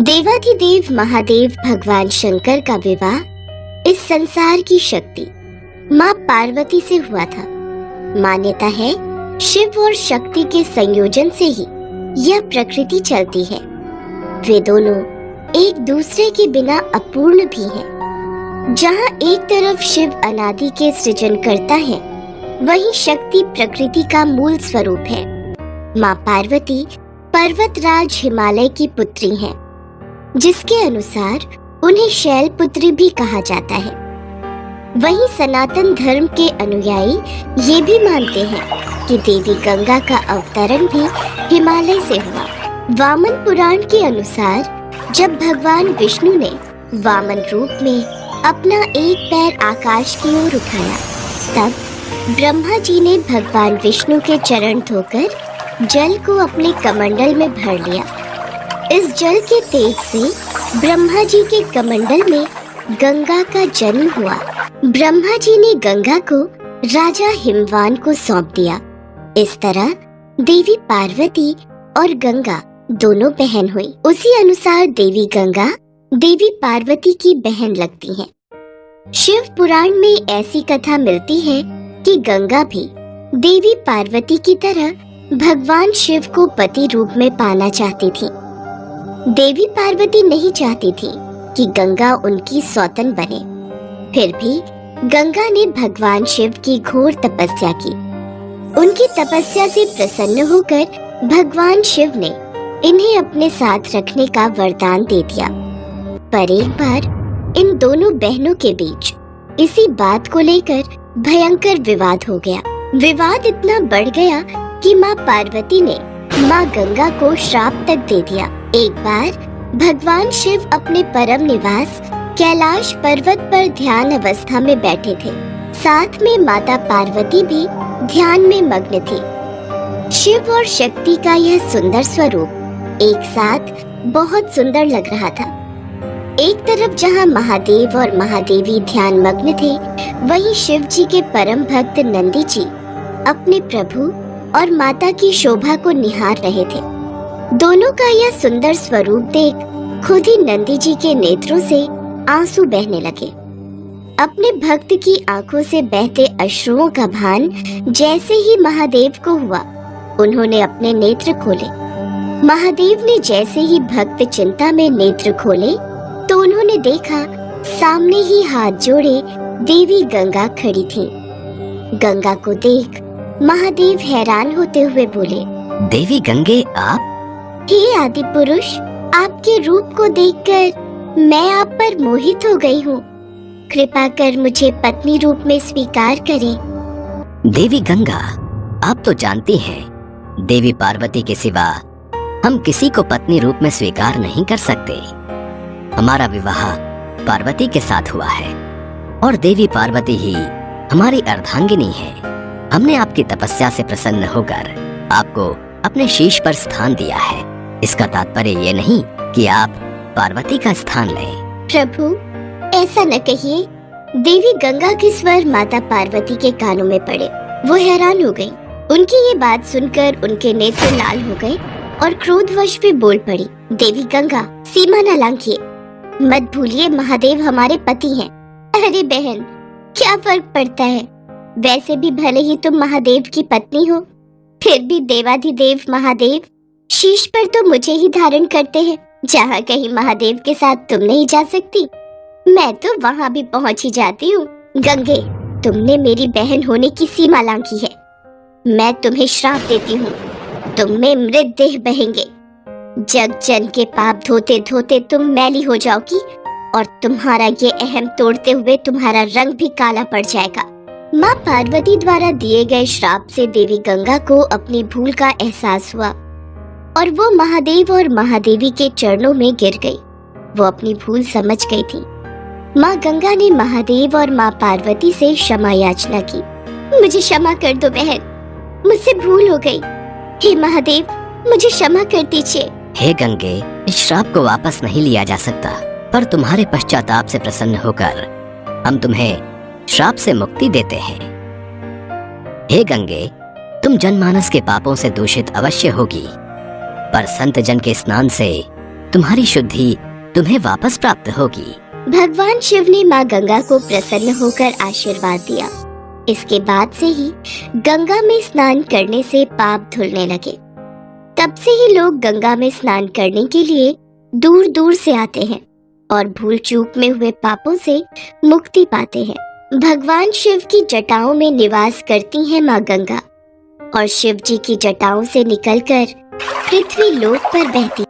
देवाधिदेव महादेव भगवान शंकर का विवाह इस संसार की शक्ति माँ पार्वती से हुआ था। मान्यता है शिव और शक्ति के संयोजन से ही यह प्रकृति चलती है। वे दोनों एक दूसरे के बिना अपूर्ण भी हैं। जहाँ एक तरफ शिव अनादि के सृजन करता है, वहीं शक्ति प्रकृति का मूल स्वरूप है। माँ पार्वती पर्वतराज हिमालय की पुत्री हैं, जिसके अनुसार उन्हें शैलपुत्री भी कहा जाता है। वहीं सनातन धर्म के अनुयायी ये भी मानते हैं कि देवी गंगा का अवतरण भी हिमालय से हुआ। वामन पुराण के अनुसार जब भगवान विष्णु ने वामन रूप में अपना एक पैर आकाश की ओर उठाया, तब ब्रह्मा जी ने भगवान विष्णु के चरण धोकर जल को अपने कमंडल में भर लिया। इस जल के तेज से ब्रह्मा जी के कमंडल में गंगा का जन्म हुआ। ब्रह्मा जी ने गंगा को राजा हिमवान को सौंप दिया। इस तरह देवी पार्वती और गंगा दोनों बहन हुई। उसी अनुसार देवी गंगा देवी पार्वती की बहन लगती हैं। शिव पुराण में ऐसी कथा मिलती है कि गंगा भी देवी पार्वती की तरह भगवान शिव को पति रूप में पाना चाहती थी। देवी पार्वती नहीं चाहती थी कि गंगा उनकी सौतन बने। फिर भी गंगा ने भगवान शिव की घोर तपस्या की। उनकी तपस्या से प्रसन्न होकर भगवान शिव ने इन्हें अपने साथ रखने का वरदान दे दिया। पर एक बार इन दोनों बहनों के बीच इसी बात को लेकर भयंकर विवाद हो गया। विवाद इतना बढ़ गया कि माँ पार्वती ने माँ गंगा को श्राप तक दे दिया। एक बार भगवान शिव अपने परम निवास कैलाश पर्वत पर ध्यान अवस्था में बैठे थे। साथ में माता पार्वती भी ध्यान में मग्न थी। शिव और शक्ति का यह सुंदर स्वरूप एक साथ बहुत सुंदर लग रहा था। एक तरफ जहाँ महादेव और महादेवी ध्यान मग्न थे, वहीं शिव जी के परम भक्त नंदी जी अपने प्रभु और माता की शोभा को निहार रहे थे। दोनों का यह सुंदर स्वरूप देख खुद ही नंदी जी के नेत्रों से आंसू बहने लगे। अपने भक्त की आंखों से बहते अश्रुओं का भान जैसे ही महादेव को हुआ, उन्होंने अपने नेत्र खोले। महादेव ने जैसे ही भक्त चिंता में नेत्र खोले, तो उन्होंने देखा सामने ही हाथ जोड़े देवी गंगा खड़ी थी। गंगा को देख महादेव हैरान होते हुए बोले, देवी गंगे आप? हे आदि पुरुष, आपके रूप को देखकर मैं आप पर मोहित हो गई हूँ। कृपा कर मुझे पत्नी रूप में स्वीकार करें। देवी गंगा, आप तो जानती हैं, देवी पार्वती के सिवा हम किसी को पत्नी रूप में स्वीकार नहीं कर सकते। हमारा विवाह पार्वती के साथ हुआ है और देवी पार्वती ही हमारी अर्धांगिनी है। हमने आपकी तपस्या से प्रसन्न होकर आपको अपने शीश पर स्थान दिया है। इसका तात्पर्य ये नहीं कि आप पार्वती का स्थान लें। प्रभु, ऐसा न कहिए। देवी गंगा के स्वर माता पार्वती के कानों में पड़े। वो हैरान हो गई। उनकी ये बात सुनकर उनके नेत्र लाल हो गए और क्रोधवश भी बोल पड़ी, देवी गंगा, सीमा न लांघिए। मत भूलिए महादेव हमारे पति हैं। अरे बहन, क्या फर्क पड़ता है? वैसे भी भले ही तुम महादेव की पत्नी हो, फिर भी देवाधिदेव महादेव शीश पर तो मुझे ही धारण करते हैं। जहाँ कहीं महादेव के साथ तुम नहीं जा सकती, मैं तो वहाँ भी पहुँच ही जाती हूँ। गंगे, तुमने मेरी बहन होने की सीमा लांघी है। मैं तुम्हें श्राप देती हूँ, तुम में मृतदेह बहेंगे। जग जन के पाप धोते धोते तुम मैली हो जाओगी और तुम्हारा ये अहम तोड़ते हुए तुम्हारा रंग भी काला पड़ जाएगा। माँ पार्वती द्वारा दिए गए श्राप से देवी गंगा को अपनी भूल का एहसास हुआ और वो महादेव और महादेवी के चरणों में गिर गई। वो अपनी भूल समझ गई थी। माँ गंगा ने महादेव और माँ पार्वती से क्षमा याचना की। मुझे क्षमा कर दो बहन, मुझसे भूल हो गई। हे महादेव, मुझे क्षमा कर दीजिए। हे गंगे, इस श्राप को वापस नहीं लिया जा सकता, पर तुम्हारे पश्चाताप से प्रसन्न होकर हम तुम्हें श्राप से मुक्ति देते हैं। हे गंगे, तुम जनमानस के पापों से दूषित अवश्य होगी, पर संत जन के स्नान से तुम्हारी शुद्धि तुम्हें वापस प्राप्त होगी। भगवान शिव ने माँ गंगा को प्रसन्न होकर आशीर्वाद दिया। इसके बाद से ही गंगा में स्नान करने से पाप धुलने लगे। तब से ही लोग गंगा में स्नान करने के लिए दूर दूर से आते हैं और भूल चूक में हुए पापों से मुक्ति पाते हैं। भगवान शिव की जटाओं में निवास करती हैं माँ गंगा और शिव जी की जटाओं से निकलकर पृथ्वी लोक पर बहती